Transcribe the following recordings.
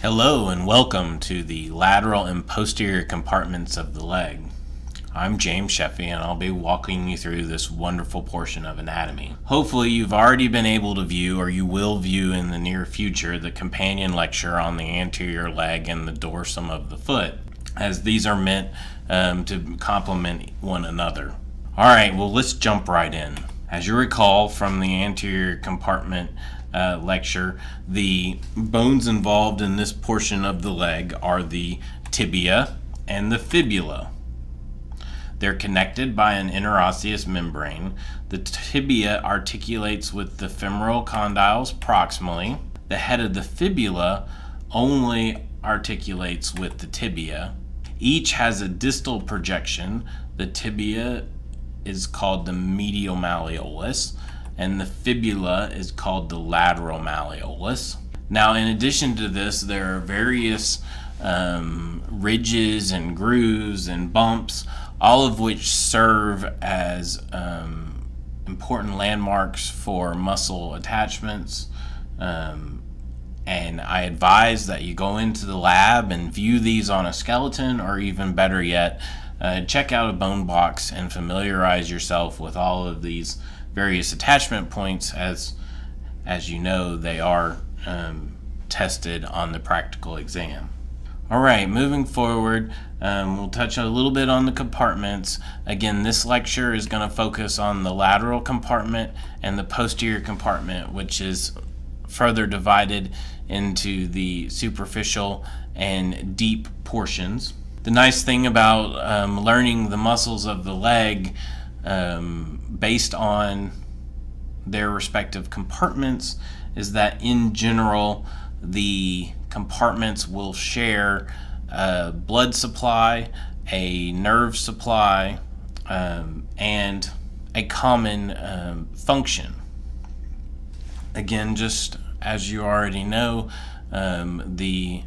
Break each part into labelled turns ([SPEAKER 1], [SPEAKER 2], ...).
[SPEAKER 1] Hello and welcome to the lateral and posterior compartments of the leg. I'm James Sheffey and I'll be walking you through this wonderful portion of anatomy. Hopefully you've already been able to view, or you will view in the near future, the companion lecture on the anterior leg and the dorsum of the foot, as these are meant to complement one another. Alright, well let's jump right in. As you recall from the anterior compartment lecture, the bones involved in this portion of the leg are the tibia and the fibula. They're connected by an interosseous membrane. The tibia articulates with the femoral condyles proximally. The head of the fibula only articulates with the tibia. Each has a distal projection. The tibia is called the medial malleolus, and the fibula is called the lateral malleolus. Now, in addition to this, there are various ridges and grooves and bumps, all of which serve as important landmarks for muscle attachments. And I advise that you go into the lab and view these on a skeleton, or even better yet, check out a bone box and familiarize yourself with all of these various attachment points, as you know they are tested on the practical exam. Alright, moving forward, we'll touch a little bit on the compartments. Again, this lecture is going to focus on the lateral compartment and the posterior compartment, which is further divided into the superficial and deep portions. The nice thing about learning the muscles of the leg based on their respective compartments is that in general the compartments will share a blood supply, a nerve supply, and a common function. Again, just as you already know, the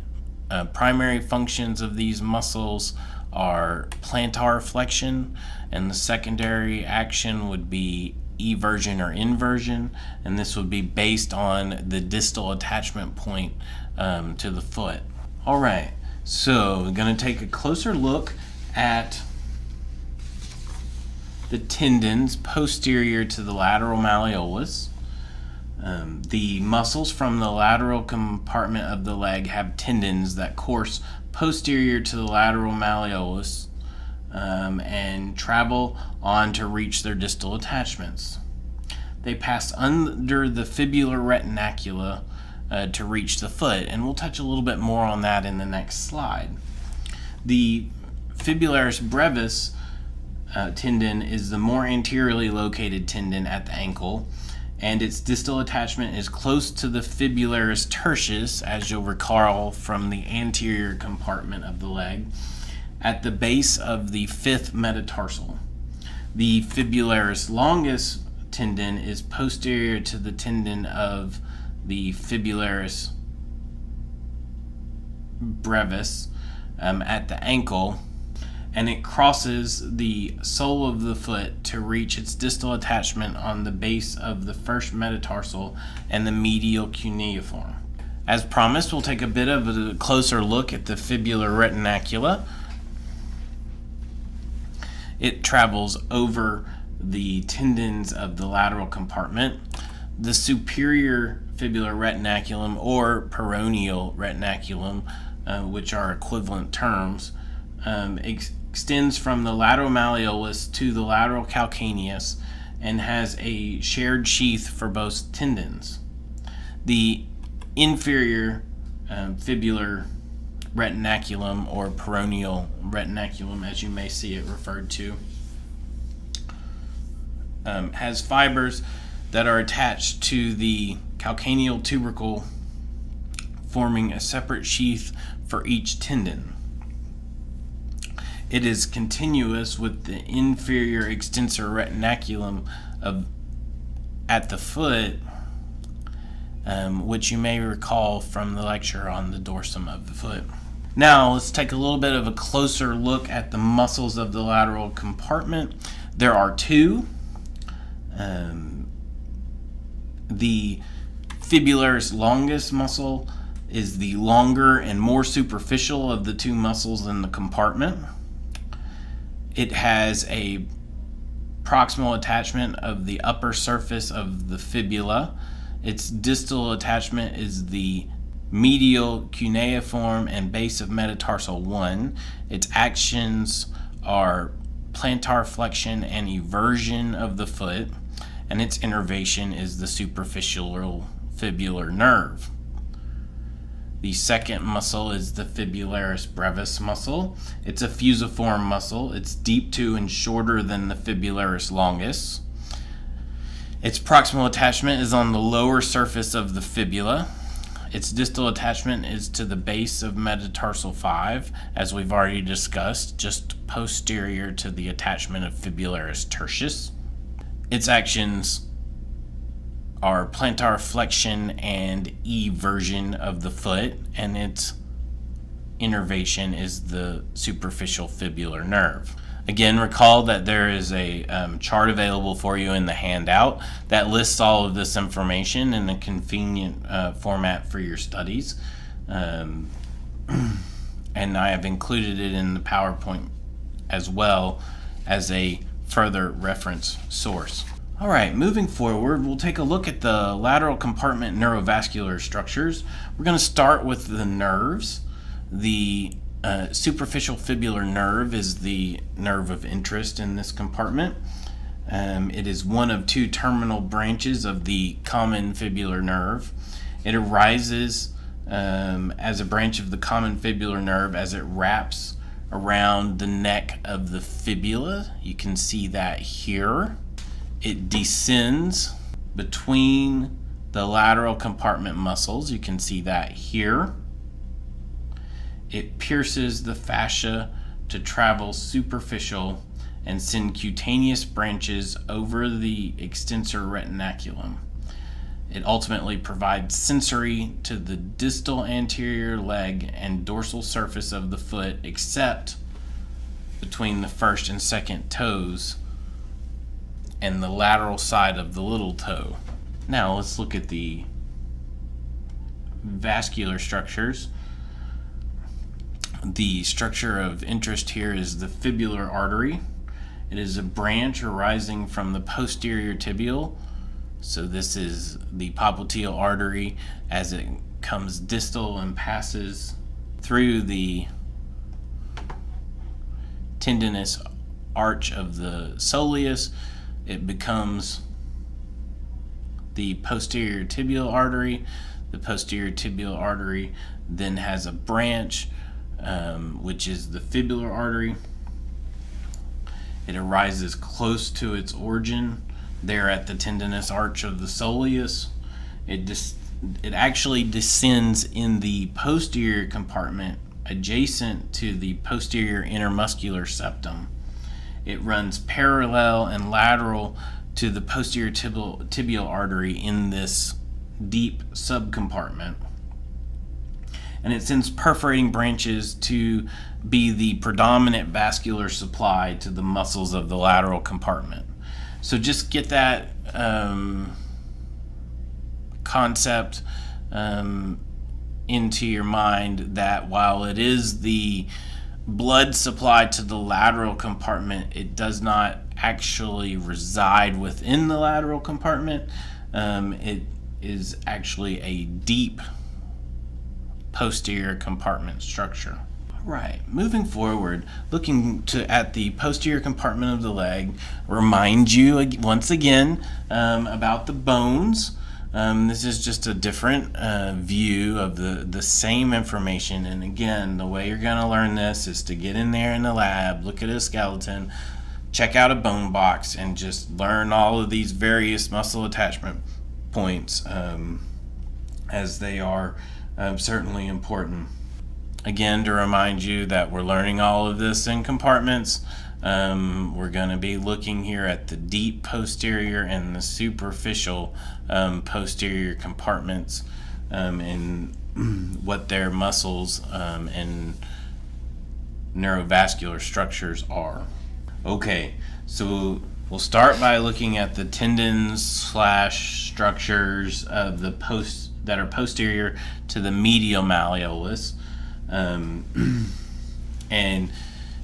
[SPEAKER 1] primary functions of these muscles are plantar flexion, and the secondary action would be eversion or inversion, and this would be based on the distal attachment point to the foot. Alright, so we're going to take a closer look at the tendons posterior to the lateral malleolus. The muscles from the lateral compartment of the leg have tendons that course posterior to the lateral malleolus and travel on to reach their distal attachments. They pass under the fibular retinacula to reach the foot, and we'll touch a little bit more on that in the next slide. The fibularis brevis tendon is the more anteriorly located tendon at the ankle, and its distal attachment is close to the fibularis tertius, as you'll recall from the anterior compartment of the leg, at the base of the fifth metatarsal. The fibularis longus tendon is posterior to the tendon of the fibularis brevis at the ankle, and it crosses the sole of the foot to reach its distal attachment on the base of the first metatarsal and the medial cuneiform. As promised, we'll take a bit of a closer look at the fibular retinacula. It travels over the tendons of the lateral compartment. The superior fibular retinaculum or peroneal retinaculum, which are equivalent terms, extends from the lateral malleolus to the lateral calcaneus and has a shared sheath for both tendons. The inferior fibular retinaculum or peroneal retinaculum, as you may see it referred to, has fibers that are attached to the calcaneal tubercle, forming a separate sheath for each tendon. It is continuous with the inferior extensor retinaculum at the foot, which you may recall from the lecture on the dorsum of the foot. Now let's take a little bit of a closer look at the muscles of the lateral compartment. There are two. The fibularis longus muscle is the longer and more superficial of the two muscles in the compartment. It has a proximal attachment of the upper surface of the fibula. Its distal attachment is the medial cuneiform and base of metatarsal 1. Its actions are plantar flexion and eversion of the foot, and its innervation is the superficial fibular nerve. The second muscle is the fibularis brevis muscle. It's a fusiform muscle. It's deep to and shorter than the fibularis longus. Its proximal attachment is on the lower surface of the fibula. Its distal attachment is to the base of metatarsal 5, as we've already discussed, just posterior to the attachment of fibularis tertius. Its actions are plantar flexion and eversion of the foot, and its innervation is the superficial fibular nerve. Again, recall that there is a chart available for you in the handout that lists all of this information in a convenient format for your studies. And I have included it in the PowerPoint as well as a further reference source. All right, moving forward, we'll take a look at the lateral compartment neurovascular structures. We're going to start with the nerves. The superficial fibular nerve is the nerve of interest in this compartment. It is one of two terminal branches of the common fibular nerve. It arises as a branch of the common fibular nerve as it wraps around the neck of the fibula. You can see that here. It descends between the lateral compartment muscles. You can see that here. It pierces the fascia to travel superficial and send cutaneous branches over the extensor retinaculum. It ultimately provides sensory to the distal anterior leg and dorsal surface of the foot, except between the first and second toes and the lateral side of the little toe. Now let's look at the vascular structures. The structure of interest here is the fibular artery. It is a branch arising from the posterior tibial. So this is the popliteal artery as it comes distal and passes through the tendinous arch of the soleus. It becomes the posterior tibial artery. The posterior tibial artery then has a branch which is the fibular artery. It arises close to its origin there at the tendinous arch of the soleus. It actually descends in the posterior compartment adjacent to the posterior intermuscular septum. It runs parallel and lateral to the posterior tibial artery in this deep subcompartment. And it sends perforating branches to be the predominant vascular supply to the muscles of the lateral compartment. So just get that concept into your mind that while it is the blood supply to the lateral compartment, it does not actually reside within the lateral compartment. It is actually a deep posterior compartment structure. Right, moving forward, looking at the posterior compartment of the leg, remind you once again about the bones. This is just a different view of the same information, and again, the way you're going to learn this is to get in there in the lab, look at a skeleton, check out a bone box, and just learn all of these various muscle attachment points as they are certainly important. Again, to remind you that we're learning all of this in compartments. We're going to be looking here at the deep posterior and the superficial posterior compartments and what their muscles and neurovascular structures are. Okay, so we'll start by looking at the tendons / structures of the that are posterior to the medial malleolus. And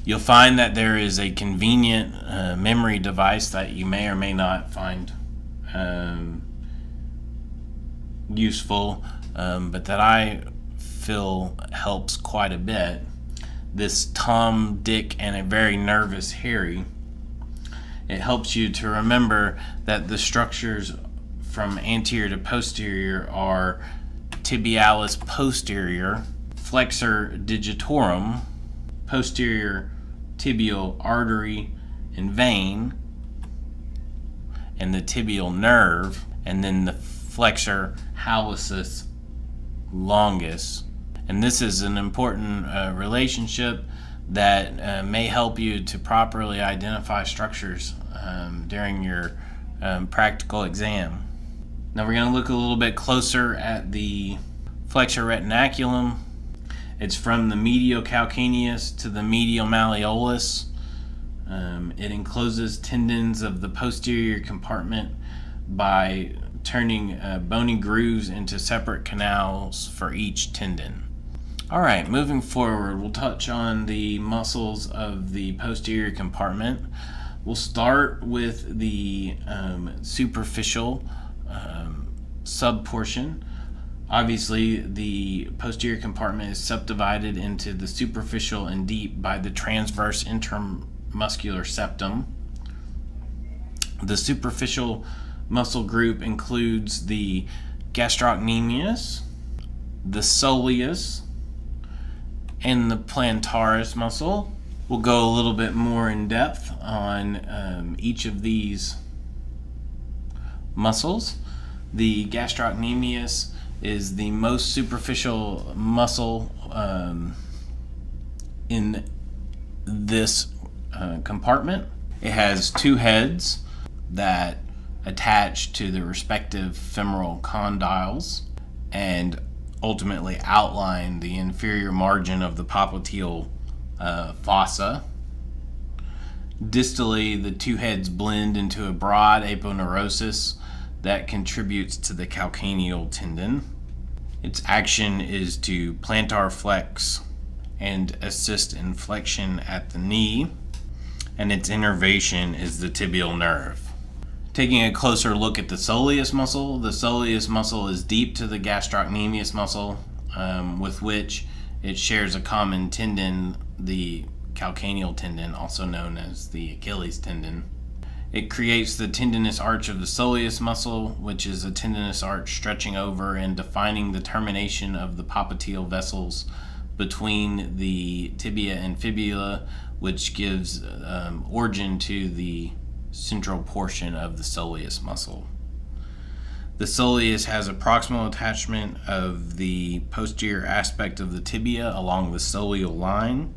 [SPEAKER 1] you'll find that there is a convenient memory device that you may or may not find useful, but that I feel helps quite a bit. This Tom, Dick, and a Very Nervous Harry. It helps you to remember that the structures from anterior to posterior are tibialis posterior, flexor digitorum, posterior tibial artery and vein, and the tibial nerve, and then the flexor hallucis longus. And this is an important relationship that may help you to properly identify structures during your practical exam. Now we're going to look a little bit closer at the flexor retinaculum. It's from the medial calcaneus to the medial malleolus. It encloses tendons of the posterior compartment by turning bony grooves into separate canals for each tendon. Alright, moving forward, we'll touch on the muscles of the posterior compartment. We'll start with the superficial subportion. Obviously, the posterior compartment is subdivided into the superficial and deep by the transverse intramuscular septum. The superficial muscle group includes the gastrocnemius, the soleus, and the plantaris muscle. We'll go a little bit more in depth on each of these muscles. The gastrocnemius is the most superficial muscle in this compartment. It has two heads that attach to the respective femoral condyles and ultimately outline the inferior margin of the popliteal fossa. Distally, the two heads blend into a broad aponeurosis that contributes to the calcaneal tendon. Its action is to plantar flex and assist in flexion at the knee, and its innervation is the tibial nerve. Taking a closer look at the soleus muscle is deep to the gastrocnemius muscle, with which it shares a common tendon, the calcaneal tendon, also known as the Achilles tendon. It creates the tendinous arch of the soleus muscle, which is a tendinous arch stretching over and defining the termination of the popliteal vessels between the tibia and fibula, which gives origin to the central portion of the soleus muscle. The soleus has a proximal attachment of the posterior aspect of the tibia along the soleal line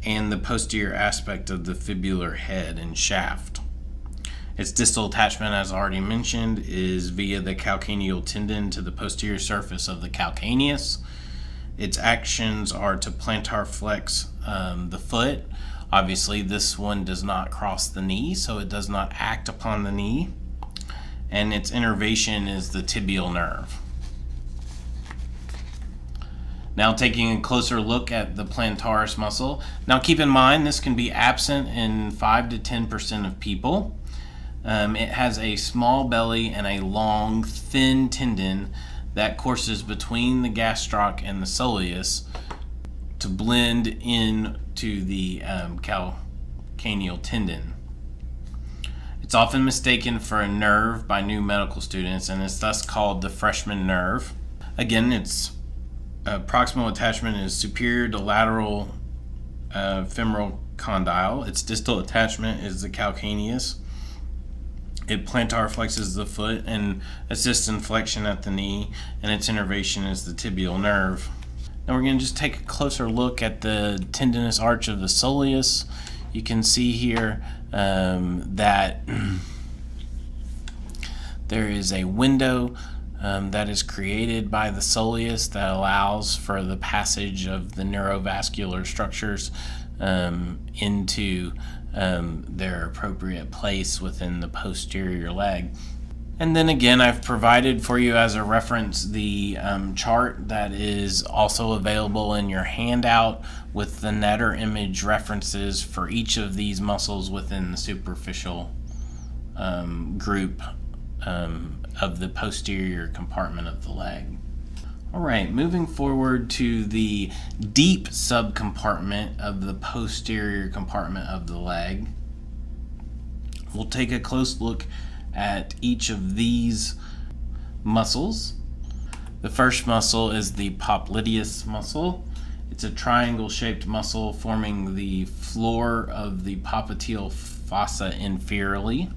[SPEAKER 1] and the posterior aspect of the fibular head and shaft. Its distal attachment, as already mentioned, is via the calcaneal tendon to the posterior surface of the calcaneus. Its actions are to plantar flex the foot. Obviously, this one does not cross the knee, so it does not act upon the knee. And its innervation is the tibial nerve. Now taking a closer look at the plantaris muscle. Now keep in mind, this can be absent in 5 to 10% of people. It has a small belly and a long, thin tendon that courses between the gastroc and the soleus to blend into the calcaneal tendon. It's often mistaken for a nerve by new medical students and is thus called the freshman nerve. Again, its proximal attachment is superior to lateral femoral condyle. Its distal attachment is the calcaneus. It plantar flexes the foot and assists in flexion at the knee, and its innervation is the tibial nerve. Now we're going to just take a closer look at the tendinous arch of the soleus. You can see here that there is a window that is created by the soleus that allows for the passage of the neurovascular structures into their appropriate place within the posterior leg. And then again, I've provided for you as a reference the chart that is also available in your handout with the netter image references for each of these muscles within the superficial group of the posterior compartment of the leg. All right, moving forward to the deep subcompartment of the posterior compartment of the leg. We'll take a close look at each of these muscles. The first muscle is the popliteus muscle. It's a triangle-shaped muscle forming the floor of the popliteal fossa inferiorly.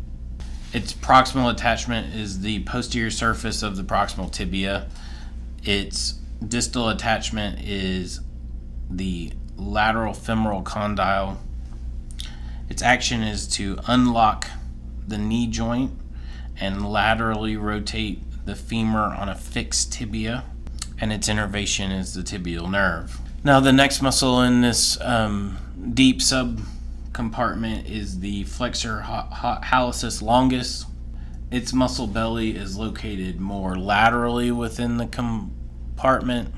[SPEAKER 1] Its proximal attachment is the posterior surface of the proximal tibia. Its distal attachment is the lateral femoral condyle. Its action is to unlock the knee joint and laterally rotate the femur on a fixed tibia, and its innervation is the tibial nerve. Now the next muscle in this deep subcompartment is the flexor hallucis longus. Its muscle belly is located more laterally within the compartment.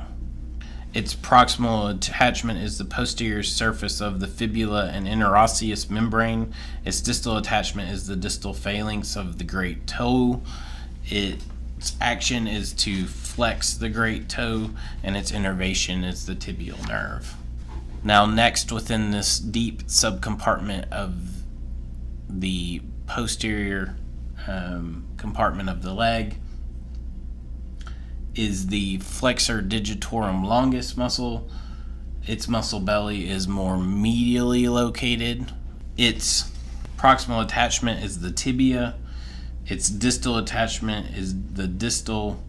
[SPEAKER 1] Its proximal attachment is the posterior surface of the fibula and interosseous membrane. Its distal attachment is the distal phalanx of the great toe. Its action is to flex the great toe, and its innervation is the tibial nerve. Now next, within this deep subcompartment of the posterior compartment of the leg is the flexor digitorum longus muscle. Its muscle belly is more medially located. Its proximal attachment is the tibia. Its distal attachment is the distal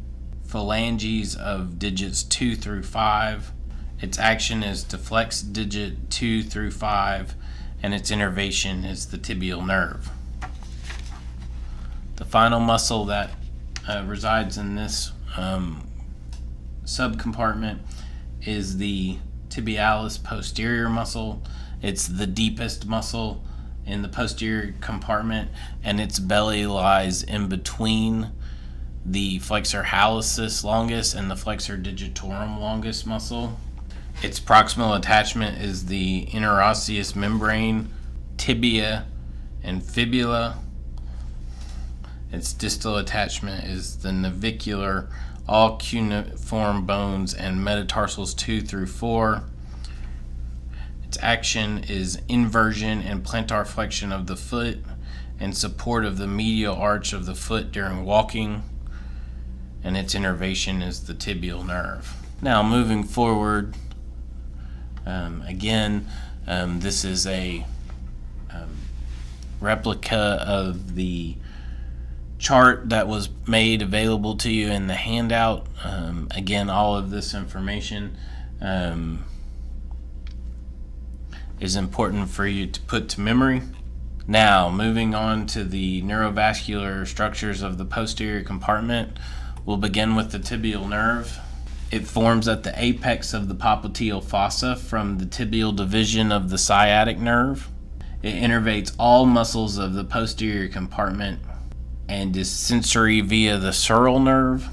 [SPEAKER 1] phalanges of digits 2 through 5. Its action is to flex digit 2 through 5, and its innervation is the tibial nerve. The final muscle that resides in this subcompartment is the tibialis posterior muscle. It's the deepest muscle in the posterior compartment, and its belly lies in between the flexor hallucis longus and the flexor digitorum longus muscle. Its proximal attachment is the interosseous membrane, tibia, and fibula. Its distal attachment is the navicular, all cuneiform bones and metatarsals 2 through 4. Its action is inversion and plantar flexion of the foot and support of the medial arch of the foot during walking, and its innervation is the tibial nerve. Now moving forward, this is a replica of the chart that was made available to you in the handout. Again, all of this information is important for you to put to memory. Now, moving on to the neurovascular structures of the posterior compartment, we'll begin with the tibial nerve. It forms at the apex of the popliteal fossa from the tibial division of the sciatic nerve. It innervates all muscles of the posterior compartment and is sensory via the sural nerve.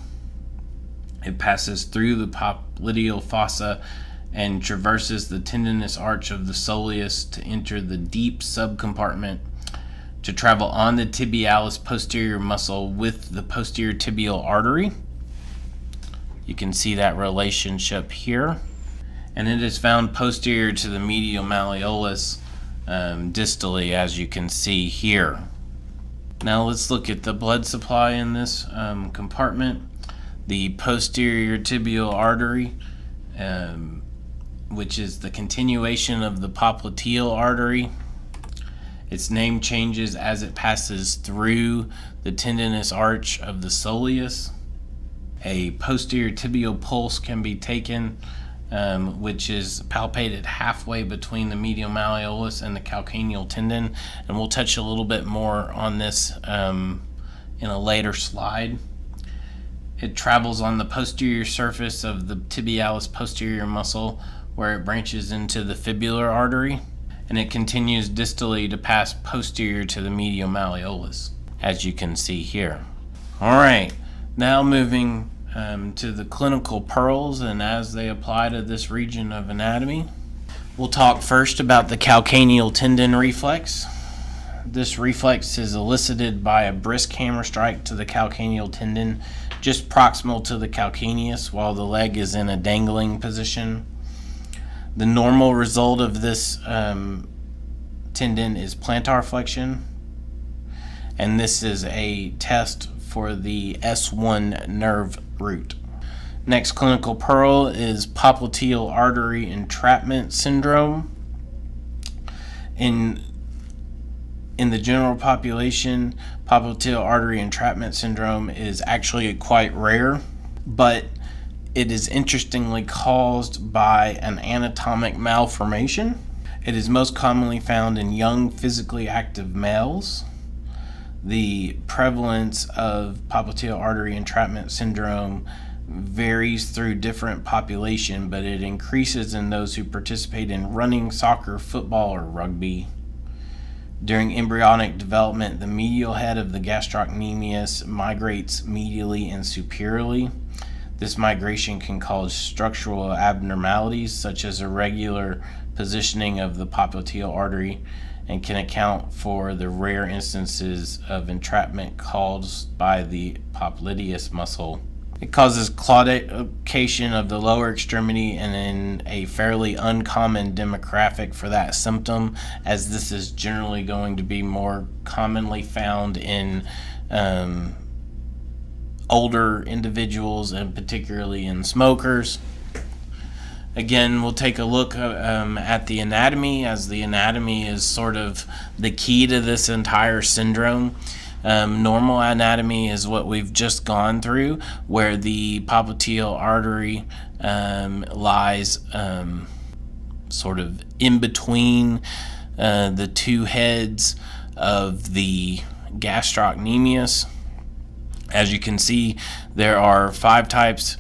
[SPEAKER 1] It passes through the popliteal fossa and traverses the tendinous arch of the soleus to enter the deep subcompartment to travel on the tibialis posterior muscle with the posterior tibial artery. You can see that relationship here. And it is found posterior to the medial malleolus distally, as you can see here. Now let's look at the blood supply in this compartment. The posterior tibial artery, which is the continuation of the popliteal artery. Its name changes as it passes through the tendinous arch of the soleus. A posterior tibial pulse can be taken, which is palpated halfway between the medial malleolus and the calcaneal tendon, and we'll touch a little bit more on this in a later slide. It travels on the posterior surface of the tibialis posterior muscle, where it branches into the fibular artery, and it continues distally to pass posterior to the medial malleolus, as you can see here. All right, now moving to the clinical pearls and as they apply to this region of anatomy. We'll talk first about the calcaneal tendon reflex. This reflex is elicited by a brisk hammer strike to the calcaneal tendon just proximal to the calcaneus while the leg is in a dangling position. The normal result of this tendon is plantar flexion, and this is a test for the S1 nerve root. Next clinical pearl is popliteal artery entrapment syndrome. In the general population, popliteal artery entrapment syndrome is actually quite rare, but it is interestingly caused by an anatomic malformation. It is most commonly found in young physically active males. The prevalence of popliteal artery entrapment syndrome varies through different population, but it increases in those who participate in running, soccer, football, or rugby. During embryonic development, the medial head of the gastrocnemius migrates medially and superiorly. This migration can cause structural abnormalities such as irregular positioning of the popliteal artery and can account for the rare instances of entrapment caused by the popliteus muscle. It causes claudication of the lower extremity and in a fairly uncommon demographic for that symptom, as this is generally going to be more commonly found in older individuals and particularly in smokers. Again, we'll take a look at the anatomy, as the anatomy is sort of the key to this entire syndrome. Normal anatomy is what we've just gone through, where the popliteal artery lies sort of in between the two heads of the gastrocnemius. As you can see, there are 5 types,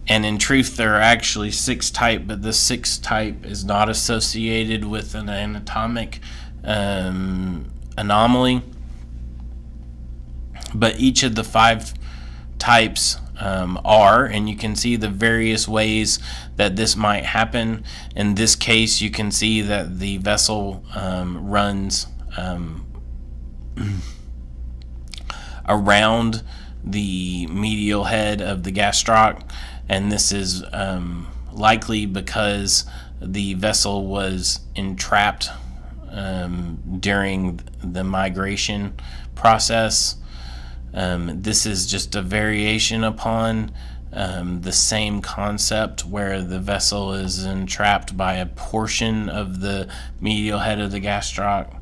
[SPEAKER 1] and in truth there are actually 6 types, but the 6th type is not associated with an anatomic anomaly. But each of the 5 types are, and you can see the various ways that this might happen. In this case, you can see that the vessel runs around the medial head of the gastroc, and this is likely because the vessel was entrapped during the migration process. This is just a variation upon the same concept where the vessel is entrapped by a portion of the medial head of the gastroc.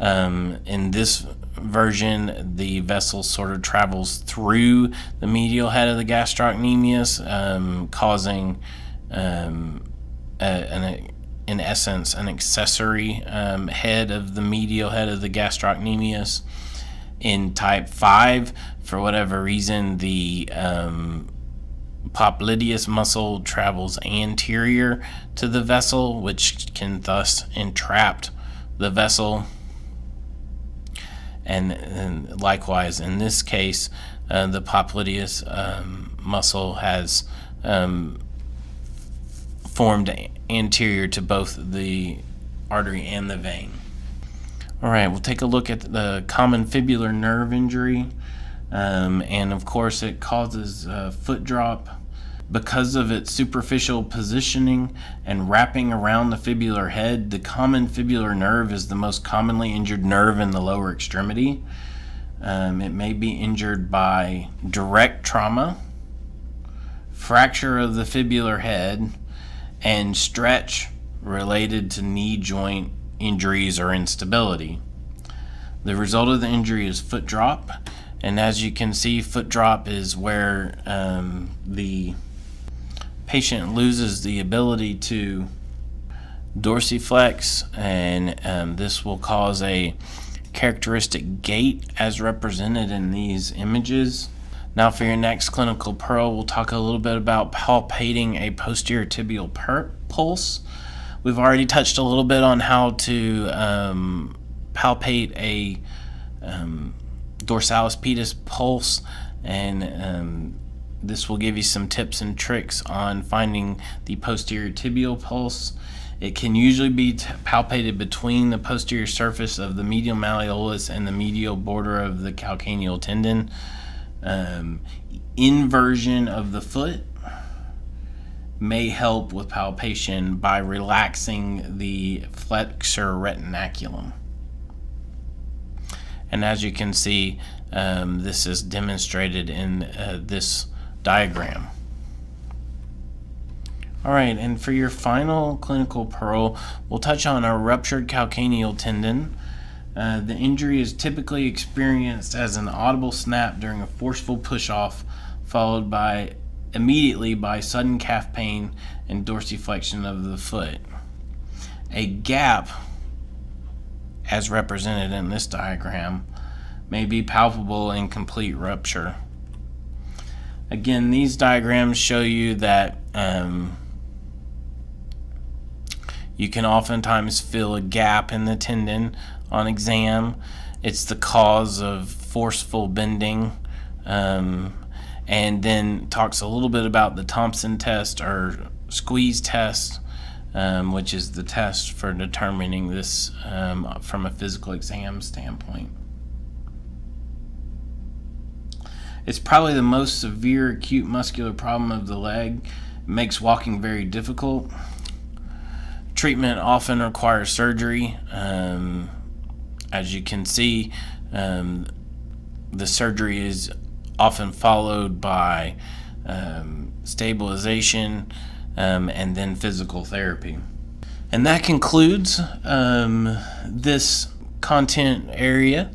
[SPEAKER 1] In this version, the vessel sort of travels through the medial head of the gastrocnemius, causing, in essence, an accessory head of the medial head of the gastrocnemius. In type 5, for whatever reason, the popliteus muscle travels anterior to the vessel, which can thus entrap the vessel. And likewise, in this case, the popliteus muscle has formed anterior to both the artery and the vein. All right, we'll take a look at the common fibular nerve injury, and of course it causes foot drop. Because of its superficial positioning and wrapping around the fibular head, the common fibular nerve is the most commonly injured nerve in the lower extremity. It may be injured by direct trauma, fracture of the fibular head, and stretch related to knee joint injuries or instability. The result of the injury is foot drop, and as you can see, foot drop is where the patient loses the ability to dorsiflex, and this will cause a characteristic gait as represented in these images. Now for your next clinical pearl, we'll talk a little bit about palpating a posterior tibial pulse. We've already touched a little bit on how to palpate a dorsalis pedis pulse, and this will give you some tips and tricks on finding the posterior tibial pulse. It can usually be palpated between the posterior surface of the medial malleolus and the medial border of the calcaneal tendon. Inversion of the foot may help with palpation by relaxing the flexor retinaculum. And as you can see, this is demonstrated in this diagram. Alright, and for your final clinical pearl, we'll touch on a ruptured calcaneal tendon. The injury is typically experienced as an audible snap during a forceful push-off, followed immediately by sudden calf pain and dorsiflexion of the foot. A gap, as represented in this diagram, may be palpable in complete rupture. Again, these diagrams show you that you can oftentimes feel a gap in the tendon on exam. It's the cause of forceful bending, and then talks a little bit about the Thompson test or squeeze test, which is the test for determining this from a physical exam standpoint. It's probably the most severe acute muscular problem of the leg. It makes walking very difficult. Treatment often requires surgery. As you can see, the surgery is often followed by stabilization and then physical therapy. And that concludes this content area.